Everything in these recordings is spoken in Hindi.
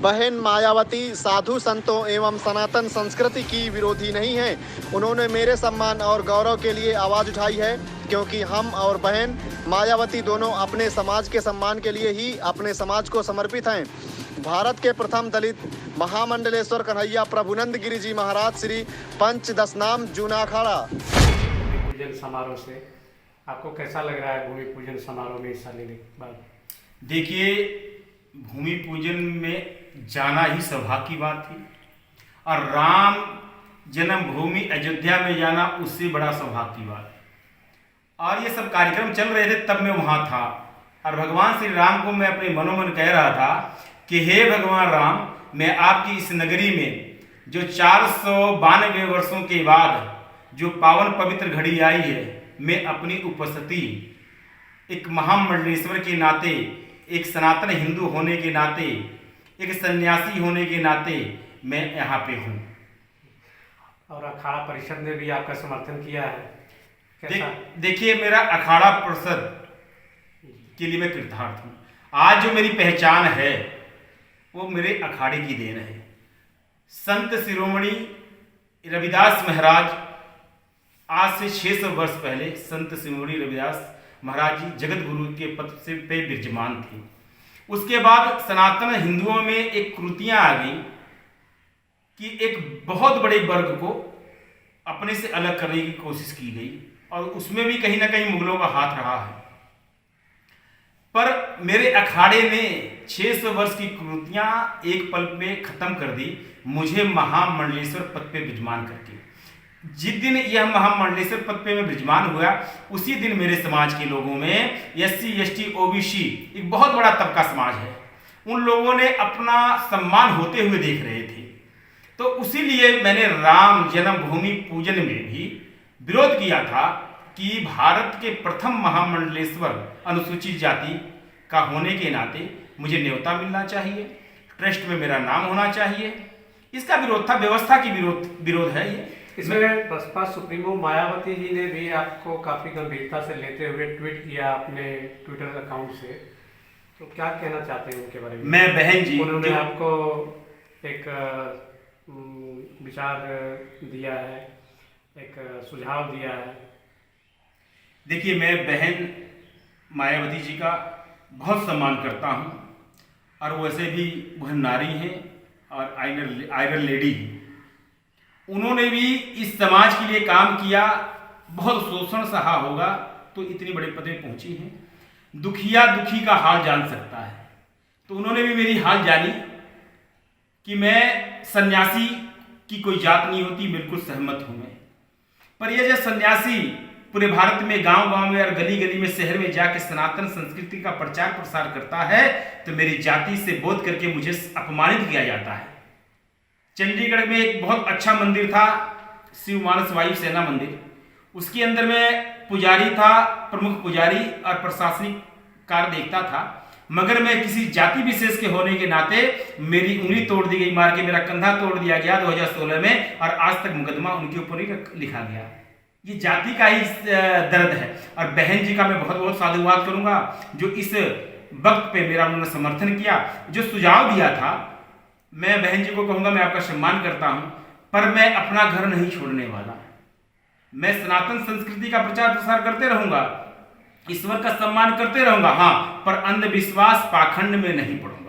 बहन मायावती साधु संतों एवं सनातन संस्कृति की विरोधी नहीं है। उन्होंने मेरे सम्मान और गौरव के लिए आवाज़ उठाई है, क्योंकि हम और बहन मायावती दोनों अपने समाज के सम्मान के लिए ही अपने समाज को समर्पित हैं। भारत के प्रथम दलित महामंडलेश्वर कन्हैया प्रभुनंद गिरी जी महाराज श्री पंच दशनाम जूना अखाड़ा। भूमि पूजन समारोह से आपको कैसा लग रहा है? भूमि पूजन समारोह में हिस्सा लेने के बाद देखिए, भूमि पूजन में जाना ही सौभाग्य की बात थी और राम जन्मभूमि अयोध्या में जाना उससे बड़ा सौभाग्य की बात। और ये सब कार्यक्रम चल रहे थे तब मैं वहाँ था और भगवान श्री राम को मैं अपने मनोमन कह रहा था कि हे भगवान राम, मैं आपकी इस नगरी में जो 492 वर्षों के बाद जो पावन पवित्र घड़ी आई है, मैं अपनी उपस्थिति एक महामंडलेश्वर के नाते, एक सनातन हिंदू होने के नाते, एक सन्यासी होने के नाते मैं यहाँ पे हूँ। और अखाड़ा परिषद ने भी आपका समर्थन किया है, कैसा? देखिए, मेरा अखाड़ा परिषद के लिए मैं कृतार्थ हूँ। आज जो मेरी पहचान है वो मेरे अखाड़े की देन है। संत शिरोमणि रविदास महाराज आज से 600 वर्ष पहले संत शिरोमणि रविदास महाराज जी जगत गुरु के पद से पे विराजमान थे। उसके बाद सनातन हिंदुओं में एक कृतियां आ गई कि एक बहुत बड़े वर्ग को अपने से अलग करने की कोशिश की गई और उसमें भी कहीं ना कहीं मुगलों का हाथ रहा है। पर मेरे अखाड़े ने 600 वर्ष की कृतियां एक पल में खत्म कर दी, मुझे महामंडलेश्वर पद पे विराजमान करके। जिस दिन यह महामंडलेश्वर पद पे मैं विराजमान हुआ, उसी दिन मेरे समाज के लोगों में SC ST OBC एक बहुत बड़ा तबका समाज है, उन लोगों ने अपना सम्मान होते हुए देख रहे थे। तो उसीलिए मैंने राम जन्मभूमि पूजन में भी विरोध किया था कि भारत के प्रथम महामंडलेश्वर अनुसूचित जाति का होने के नाते मुझे न्योता मिलना चाहिए, ट्रस्ट में मेरा नाम होना चाहिए। इसका विरोध था, व्यवस्था की विरोध है ये। इसमें बसपा सुप्रीमो मायावती जी ने भी आपको काफी गंभीरता से लेते हुए ट्वीट किया अपने ट्विटर अकाउंट से, तो क्या कहना चाहते हैं उनके बारे में? मैं बहन जी, उन्होंने आपको एक विचार दिया है, एक सुझाव दिया है। देखिए, मैं बहन मायावती जी का बहुत सम्मान करता हूँ और वैसे भी वह नारी हैं और आयरन लेडी हैं। उन्होंने भी इस समाज के लिए काम किया, बहुत शोषण सहा होगा तो इतनी बड़े पद पे पहुंची हैं। दुखिया दुखी का हाल जान सकता है, तो उन्होंने भी मेरी हाल जानी कि मैं सन्यासी की कोई जात नहीं होती, बिल्कुल सहमत हूं मैं। पर यह जो सन्यासी पूरे भारत में गांव-गांव में और गली-गली में, शहर में जाके सनातन संस्कृति का प्रचार प्रसार करता है, तो मेरी जाति से बोध करके मुझे अपमानित किया जाता है। चंडीगढ़ में एक बहुत अच्छा मंदिर था, शिव मानस वायु सेना मंदिर, उसके अंदर में पुजारी था, प्रमुख पुजारी और प्रशासनिक कार्य देखता था, मगर मैं किसी जाति विशेष के होने के नाते मेरी उंगली तोड़ दी गई, मार के मेरा कंधा तोड़ दिया गया 2016 में, और आज तक मुकदमा उनके ऊपर ही लिखा गया। ये जाति का ही दर्द है। और बहन जी का मैं बहुत बहुत साधुवाद करूंगा जो इस वक्त पे मेरा उन्होंने समर्थन किया, जो सुझाव दिया था। मैं बहन जी को कहूंगा, मैं आपका सम्मान करता हूं, पर मैं अपना घर नहीं छोड़ने वाला। मैं सनातन संस्कृति का प्रचार प्रसार करते रहूंगा, ईश्वर का सम्मान करते रहूंगा, हाँ, पर अंधविश्वास पाखंड में नहीं पड़ूंगा।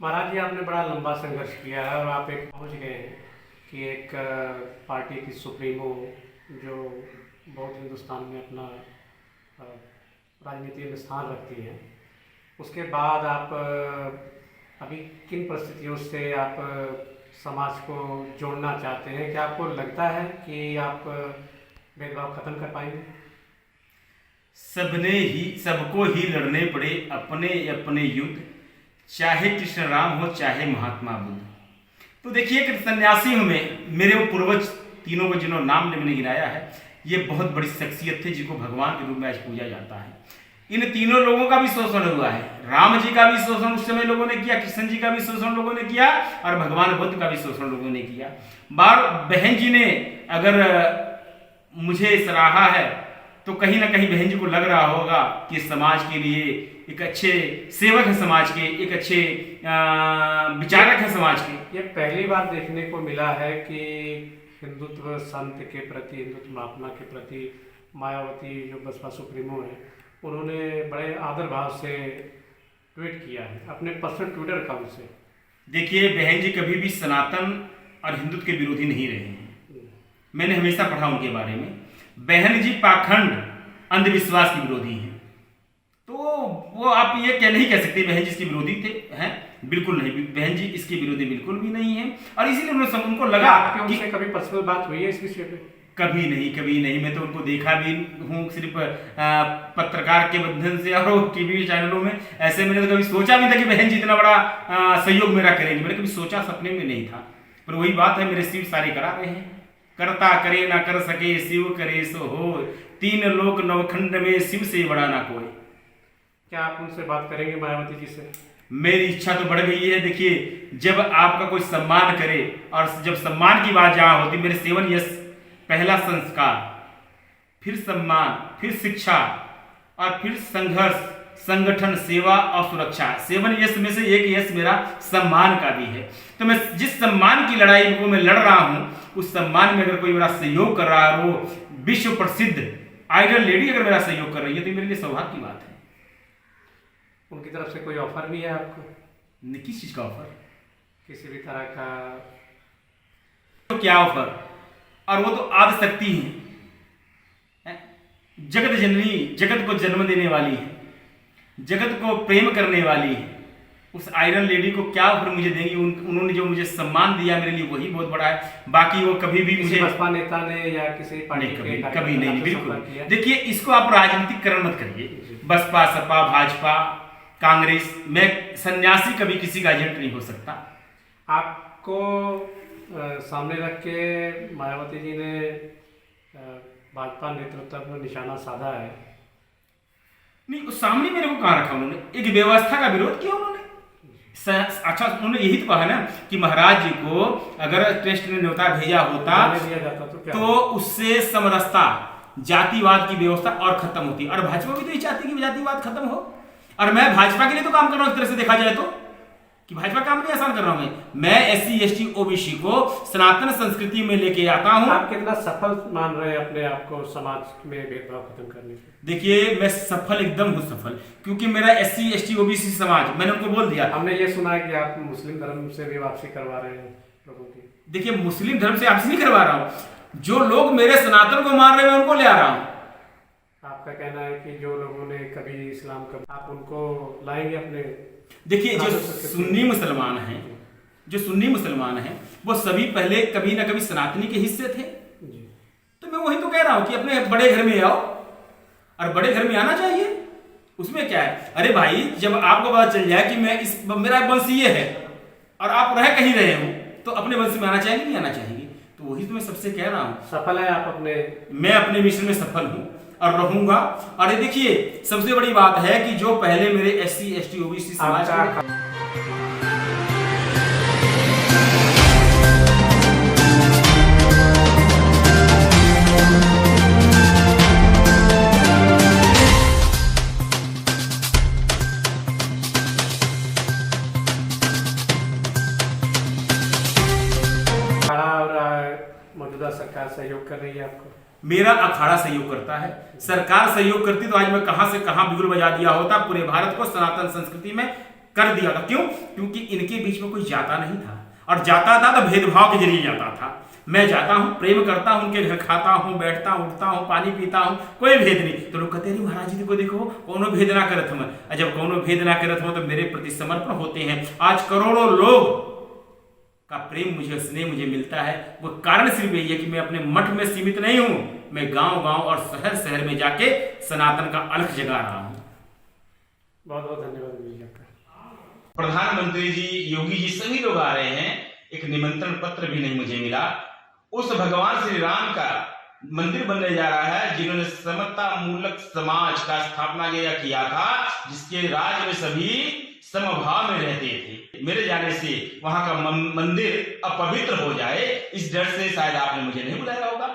महाराज जी, आपने बड़ा लंबा संघर्ष किया है और आप एक पहुंच गए हैं कि एक पार्टी की सुप्रीमो जो बहुत हिंदुस्तान में अपना राजनीति में स्थान रखती है, उसके बाद आप अभी किन परिस्थितियों से आप समाज को जोड़ना चाहते हैं? क्या आपको लगता है कि आप भेदभाव खत्म कर पाएंगे? सबको ही लड़ने पड़े अपने अपने युद्ध, चाहे कृष्ण राम हो चाहे महात्मा बुद्ध। तो देखिए, कि सन्यासी हूं मैं, मेरे वो पूर्वज तीनों को जिन्होंने नाम मैंने गिनाया है, ये बहुत बड़ी शख्सियत थे जिनको भगवान के रूप में आज पूजा जाता है। इन तीनों लोगों का भी शोषण हुआ है। राम जी का भी शोषण उस समय लोगों ने किया, कृष्ण जी का भी शोषण लोगों ने किया, और भगवान बुद्ध का भी शोषण लोगों ने किया। बहन जी ने अगर मुझे सराहा है तो कहीं ना कहीं बहन जी को लग रहा होगा कि समाज के लिए एक अच्छे सेवक है, समाज के एक अच्छे विचारक है समाज के। ये पहली बार देखने को मिला है कि हिंदुत्व संत के प्रति, हिंदुत्व महात्मा के प्रति मायावती जो बसपा सुप्रीमो है, उन्होंने बड़े आदर भाव से ट्वीट किया है अपने पर्सनल ट्विटर अकाउंट से। देखिए, बहन जी कभी भी सनातन और हिंदुत्व के विरोधी नहीं रहे हैं। मैंने हमेशा पढ़ा उनके बारे में। बहन जी पाखंड अंधविश्वास की विरोधी हैं। तो वो आप ये नहीं कह सकते बहन जी इसके विरोधी थे, हैं? बिल्कुल नहीं, बहन जी इसके विरोधी बिल्कुल भी नहीं है। और इसीलिए उनको लगा कि उनसे कभी पर्सनल बात हुई है इस विषय पे? कभी नहीं। मैं तो उनको देखा भी हूँ सिर्फ पत्रकार के माध्यम से और टीवी चैनलों में। ऐसे मैंने तो कभी सोचा भी था कि बहन जी इतना बड़ा सहयोग मेरा करेंगे। मैंने कभी सोचा, सपने में नहीं था। पर वही बात है, मेरे शिव सारे करा रहे हैं। करता करे ना कर सके, शिव करे सो हो। तीन लोक नवखंड में शिव से बड़ा ना कोई। क्या आप उनसे बात करेंगे मायावती जी से? मेरी इच्छा तो बढ़ गई है। देखिए, जब आपका कोई सम्मान करे, और जब सम्मान की बात जहां होती, मेरे 7 यस, पहला संस्कार, फिर सम्मान, फिर शिक्षा, और फिर संघर्ष, संगठन, सेवा और सुरक्षा। 7 यस में से एक यस मेरा सम्मान का भी है। तो मैं जिस सम्मान की लड़ाई को मैं लड़ रहा हूं, उस सम्मान में अगर कोई मेरा सहयोग कर रहा है, वो विश्व प्रसिद्ध आइडल लेडी अगर मेरा सहयोग कर रही है, तो मेरे लिए सौभाग्य की बात है। उनकी तरफ से कोई ऑफर भी है आपको? किस चीज का ऑफर? किसी भी तरह का? तो क्या ऑफर? और वो तो आदि शक्ति है, जगत जननी, जगत को जन्म देने वाली है, जगत को प्रेम करने वाली है। उस आयरन लेडी को क्या ऑफर मुझे देंगी? उन्होंने जो मुझे सम्मान दिया, मेरे लिए वही बहुत बड़ा है। बाकी वो कभी भी मुझे बसपा नेता ने या किसी पार्टी के कभी नहीं, बिल्कुल। देखिए, इसको आप राजनीतिकरण मत करिए। बसपा, सपा, भाजपा, कांग्रेस, मैं सन्यासी कभी किसी का एजेंट नहीं हो सकता। आपको सामने रख के मायावती जी ने भाजपा नेतृत्व पर निशाना साधा है। नहीं, उस सामने मेरे को कहाँ रखा उन्होंने? एक व्यवस्था का विरोध किया उन्होंने। अच्छा, उन्होंने यही तो कहा ना कि महाराज जी को अगर ट्रस्ट ने न्योता भेजा होता तो उससे समरसता, जातिवाद की व्यवस्था और खत्म होती। और भाजपा भी तो ये चाहती कि जातिवाद खत्म हो। और मैं भाजपा के लिए तो काम कर रहा हूं, एक तरह से देखा जाए तो, कि भाजपा काम नहीं आसान कर रहा हूं। मैं SC ST OBC को सनातन संस्कृति में लेके आता हूं। आप कितना सफल मान रहे हैं अपने आप को समाज में भेदभाव खत्म करने के? देखिए, मैं सफल एकदम हूं, सफल, क्योंकि मेरा SC ST OBC समाज, मैंने उनको बोल दिया। हमने ये सुना है कि आप मुस्लिम धर्म से भी वापसी करवा रहे हैं लोगों की। देखिए, मुस्लिम धर्म से वापसी नहीं करवा रहा हूं। जो लोग मेरे सनातन को मान रहे हैं, मैं उनको ले आ रहा हूं। आपका कहना है कि जो लोगों ने कभी इस्लाम का, आप उनको लाएंगे अपने? देखिए, जो सुन्नी मुसलमान हैं, वो सभी पहले कभी ना कभी सनातनी के हिस्से थे। तो मैं वही तो कह रहा हूं कि अपने बड़े घर में आओ, और बड़े घर में आना चाहिए। उसमें क्या है? अरे भाई, जब आपको पता चल जाए कि मेरा वंश ये है और आप रह कहीं रहे हो, तो अपने वंश में आना चाहिए नहीं आना चाहिए? तो वही तो मैं सबसे कह रहा हूं। सफल है आप अपने? मैं अपने मिशन में सफल हूं और रहूंगा। और ये देखिए, सबसे बड़ी बात है कि जो पहले मेरे SC ST OBC समाज का मौजूदा सरकार सहयोग कर रही है आपको? मेरा अखाड़ा सहयोग करता है। सरकार सहयोग करती तो आज मैं कहां से कहां बिगुल बजा दिया होता, पूरे भारत को सनातन संस्कृति में कर दिया था। क्यों? क्योंकि इनके बीच में कोई जाता नहीं था, और जाता था तो भेदभाव के जरिए जाता था। मैं जाता हूं, प्रेम करता हूं, उनके घर खाता हूं, बैठता उठता हूं, पानी पीता हूं, कोई भेद नहीं। तो लोग कहते हैं महाराज जी को देखो, कोनो भेद ना करत हम। जब कोनो भेद ना करत हो तो मेरे प्रति समर्पण होते हैं। आज करोड़ों लोग का प्रेम मुझे, स्नेह मुझे मिलता है। वो कारण सिर्फ यही है कि मैं अपने मठ में सीमित नहीं हूं, मैं गांव गांव और शहर शहर में जाके सनातन का अलख जगा रहा हूं। बहुत बहुत धन्यवाद आपका। प्रधानमंत्री जी, योगी जी, सभी लोग आ रहे हैं। एक निमंत्रण पत्र भी नहीं मुझे मिला। उस भगवान श्री राम का मंदिर बनने जा रहा है जिन्होंने समता मूलक समाज का स्थापना किया था, जिसके राज में सभी समभाव में रहते थे। मेरे जाने से वहां का मंदिर अपवित्र हो जाए, इस डर से शायद आपने मुझे नहीं बुलाया होगा।